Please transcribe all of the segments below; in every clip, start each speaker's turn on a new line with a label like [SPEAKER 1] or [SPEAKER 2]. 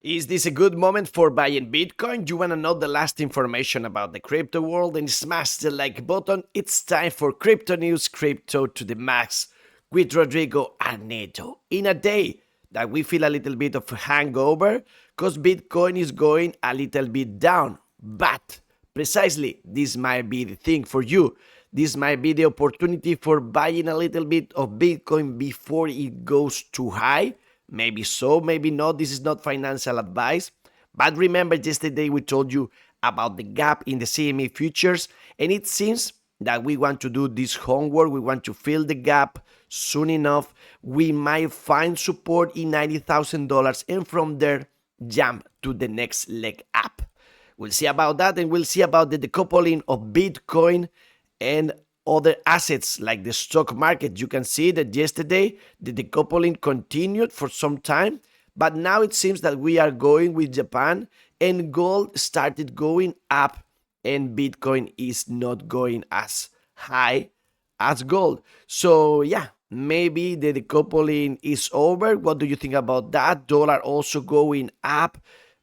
[SPEAKER 1] Is this a good moment for buying Bitcoin? You want to know the last information about the crypto world? Then smash the like button. It's time for Crypto News, Crypto to the Max with Rodrigo and Neto. In a day that we feel a little bit of a hangover because Bitcoin is going a little bit down. But precisely this might be the thing for you. This might be the opportunity for buying a little bit of Bitcoin before it goes too high. Maybe so, maybe not. This is not financial advice. But remember, yesterday we told you about the gap in the CME futures, and it seems that we want to do this homework. We want to fill the gap soon enough. We might find support in $90,000, and from there, jump to the next leg up. We'll see about that, and we'll see about the decoupling of Bitcoin and other assets like the stock market. You can see that yesterday the decoupling continued for some time, but now it seems that we are going with Japan and gold started going up and Bitcoin is not going as high as gold. So yeah, maybe the decoupling is over. What do you think about that? Dollar also going up,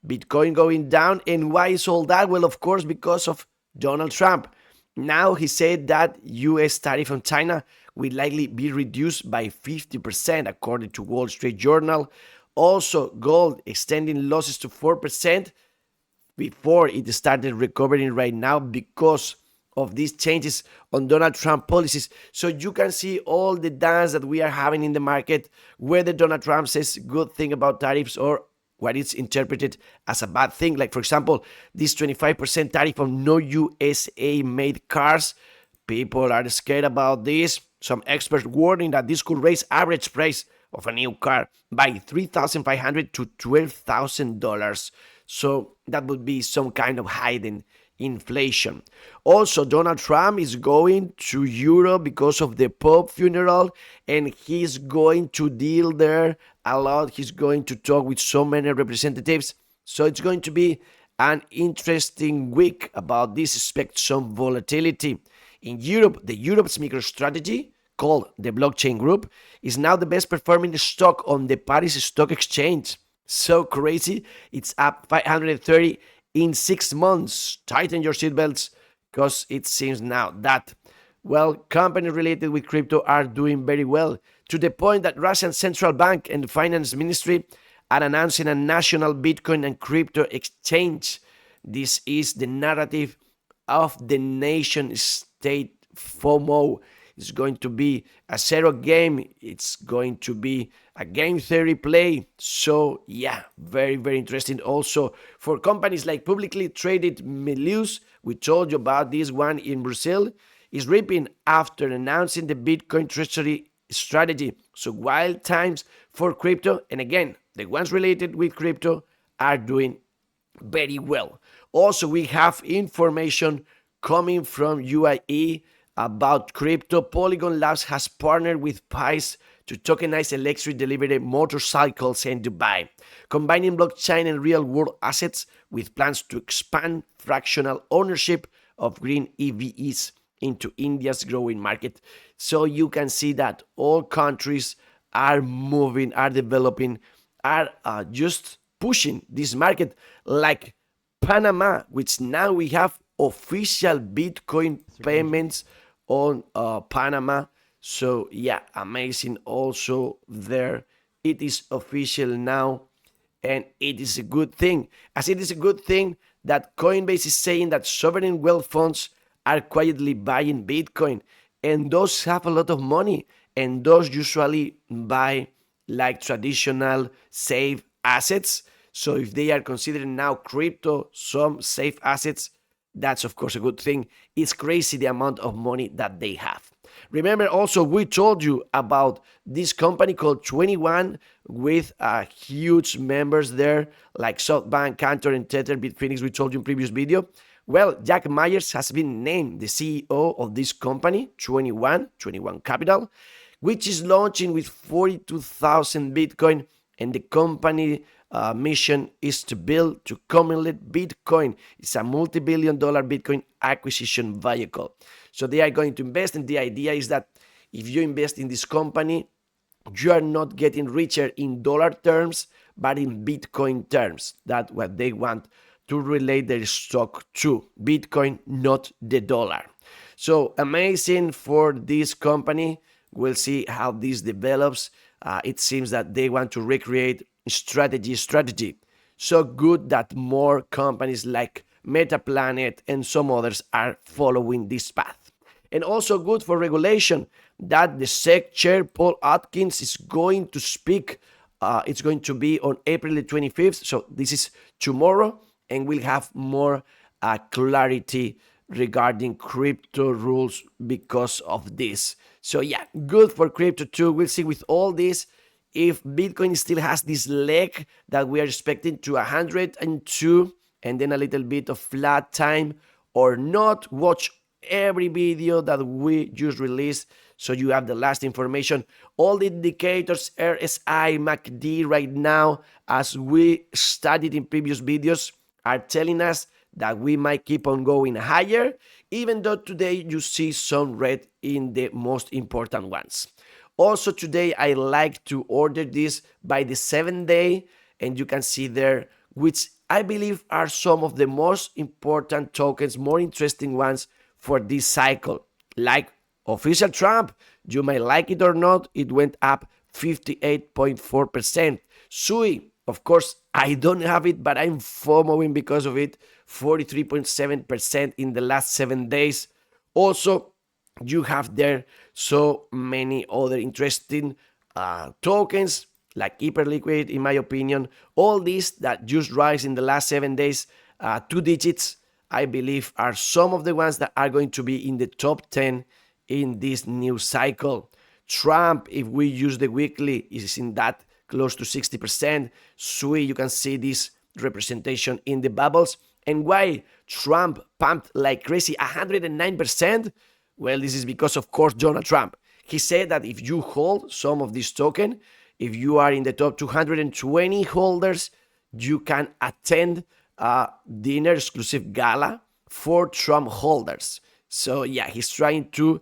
[SPEAKER 1] Bitcoin going down. And why is all that? Well, of course, because of Donald Trump. Now he said that US tariff on China will likely be reduced by 50% according to Wall Street Journal. Also, gold extending losses to 4% before it started recovering right now because of these changes on Donald Trump policies. So you can see all the dance that we are having in the market, whether Donald Trump says good thing about tariffs or what is interpreted as a bad thing. Like, for example, this 25% tariff on no USA made cars. People are scared about this. Some experts warning that this could raise average price of a new car by $3,500 to $12,000. So that would be some kind of hidden inflation. Also, Donald Trump is going to Europe because of the Pope funeral, and he's going to deal there a lot. He's going to talk with so many representatives. So it's going to be an interesting week about this. Expect some volatility. In Europe, the Europe's MicroStrategy, called the Blockchain Group, is now the best performing stock on the Paris Stock Exchange. So crazy. It's up 530 in 6 months. Tighten your seatbelts because it seems now that, well, companies related with crypto are doing very well, to the point that Russian Central Bank and the Finance Ministry are announcing a national Bitcoin and crypto exchange. This is the narrative of the nation state FOMO. It's going to be a zero game. It's going to be a game theory play. So yeah, very, very interesting. Also for companies like publicly traded Melius, we told you about this one in Brazil, is reaping after announcing the Bitcoin treasury strategy. So wild times for crypto. And again, the ones related with crypto are doing very well. Also, we have information coming from UAE about crypto. Polygon Labs has partnered with Pice to tokenize electric delivery motorcycles in Dubai, combining blockchain and real-world assets with plans to expand fractional ownership of green EVs into India's growing market. So you can see that all countries are moving, are developing, are just pushing this market, like Panama, which now we have official Bitcoin payments on Panama. So yeah, amazing. Also there, it is official now, and it is a good thing, as it is a good thing that Coinbase is saying that sovereign wealth funds are quietly buying Bitcoin, and those have a lot of money, and those usually buy like traditional safe assets. So if they are considering now crypto some safe assets, that's of course a good thing. It's crazy the amount of money that they have. Remember also, we told you about this company called 21 with huge members there like SoftBank, Cantor, and Tether, Bitfinex. We told you in previous video. Well, Jack Myers has been named the CEO of this company, 21 Capital, which is launching with 42,000 Bitcoin, and the company mission is to build to accumulate Bitcoin. It's a multi-billion-dollar Bitcoin acquisition vehicle. So they are going to invest, and the idea is that if you invest in this company, you are not getting richer in dollar terms, but in Bitcoin terms. That's what they want to relate their stock to. Bitcoin, not the dollar. So amazing for this company. We'll see how this develops. It seems that they want to recreate strategy. So good that more companies like Metaplanet and some others are following this path. And also good for regulation that the SEC chair Paul Atkins is going to speak. It's going to be on April the 25th. So this is tomorrow, and we'll have more clarity regarding crypto rules because of this. So yeah, good for crypto too. We'll see with all this if Bitcoin still has this leg that we are expecting to 102 and then a little bit of flat time or not. Watch every video that we just released so you have the last information. All the indicators, RSI, MACD right now, as we studied in previous videos, are telling us that we might keep on going higher, even though today you see some red in the most important ones. Also today I like to order this by the 7-day, and you can see there which I believe are some of the most important tokens, more interesting ones for this cycle. Like official Trump, you might like it or not, it went up 58.4%. SUI, of course, I don't have it, but I'm FOMOing because of it, 43.7% in the last 7 days. Also, you have there so many other interesting tokens like Hyperliquid, in my opinion. All these that just rise in the last 7 days, 2 digits, I believe are some of the ones that are going to be in the top 10 in this new cycle. Trump, if we use the weekly, is in that close to 60%. SUI, you can see this representation in the bubbles. And why Trump pumped like crazy 109%? Well, this is because, of course, Donald Trump. He said that if you hold some of this token, if you are in the top 220 holders, you can attend a dinner exclusive gala for Trump holders. So yeah, he's trying to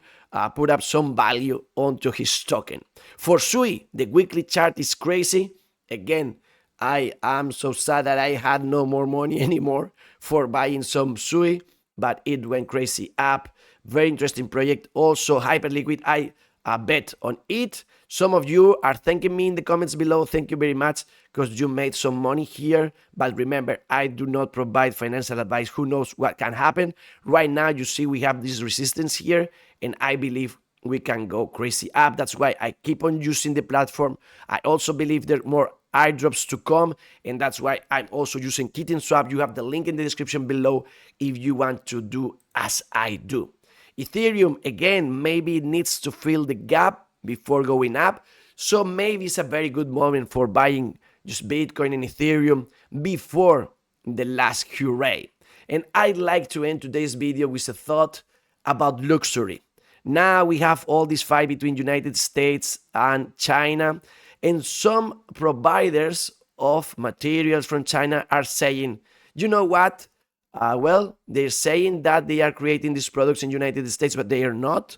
[SPEAKER 1] put up some value onto his token. For SUI, the weekly chart is crazy. Again, I am so sad that I had no more money anymore for buying some SUI, but it went crazy up. Very interesting project. Also, Hyperliquid, I bet on it. Some of you are thanking me in the comments below. Thank you very much because you made some money here. But remember, I do not provide financial advice. Who knows what can happen? Right now, you see we have this resistance here, and I believe we can go crazy up. That's why I keep on using the platform. I also believe there are more airdrops to come, and that's why I'm also using Kitten Swap. You have the link in the description below if you want to do as I do. Ethereum, again, maybe it needs to fill the gap before going up. So maybe it's a very good moment for buying just Bitcoin and Ethereum before the last hurrah. And I'd like to end today's video with a thought about luxury. Now we have all this fight between United States and China, and some providers of materials from China are saying, you know what? Well, they're saying that they are creating these products in United States, but they are not.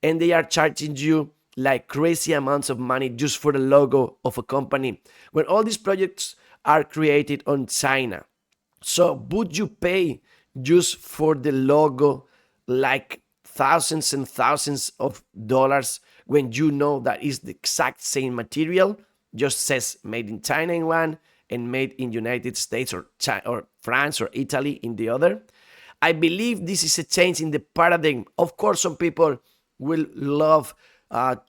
[SPEAKER 1] And they are charging you like crazy amounts of money just for the logo of a company, when all these projects are created on China. So would you pay just for the logo like thousands and thousands of dollars when you know that is the exact same material, just says made in China in one and made in United States or China, or France or Italy in the other? I believe this is a change in the paradigm. Of course, some people will love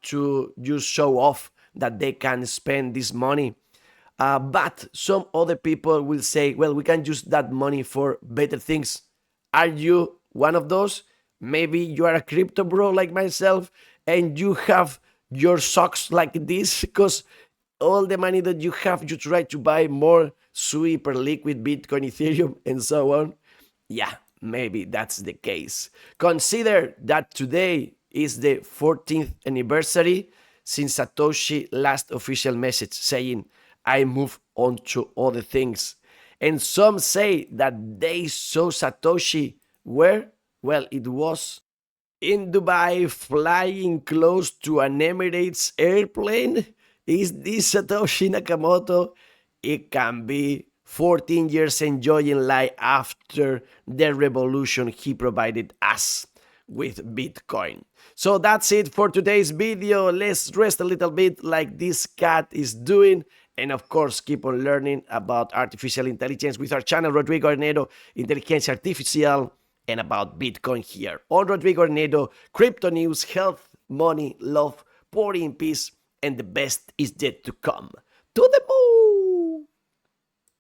[SPEAKER 1] to just show off that they can spend this money. But some other people will say, well, we can use that money for better things. Are you one of those? Maybe you are a crypto bro like myself and you have your socks like this because all the money that you have, you try to buy more SUI per liquid, Bitcoin, Ethereum, and so on. Yeah, maybe that's the case. Consider that today is the 14th anniversary since Satoshi last official message saying, I move on to other things. And some say that they saw Satoshi where? Well, it was in Dubai flying close to an Emirates airplane. Is this Satoshi Nakamoto? it can be 14 years enjoying life after the revolution he provided us with Bitcoin. So that's it for today's video. Let's rest a little bit like this cat is doing. And of course, keep on learning about artificial intelligence with our channel, Rodrigo Arnedo, Inteligencia Artificial, and about Bitcoin here on Rodrigo Arnedo, Crypto News, health, money, love, power in peace, and the best is yet to come. To the moon!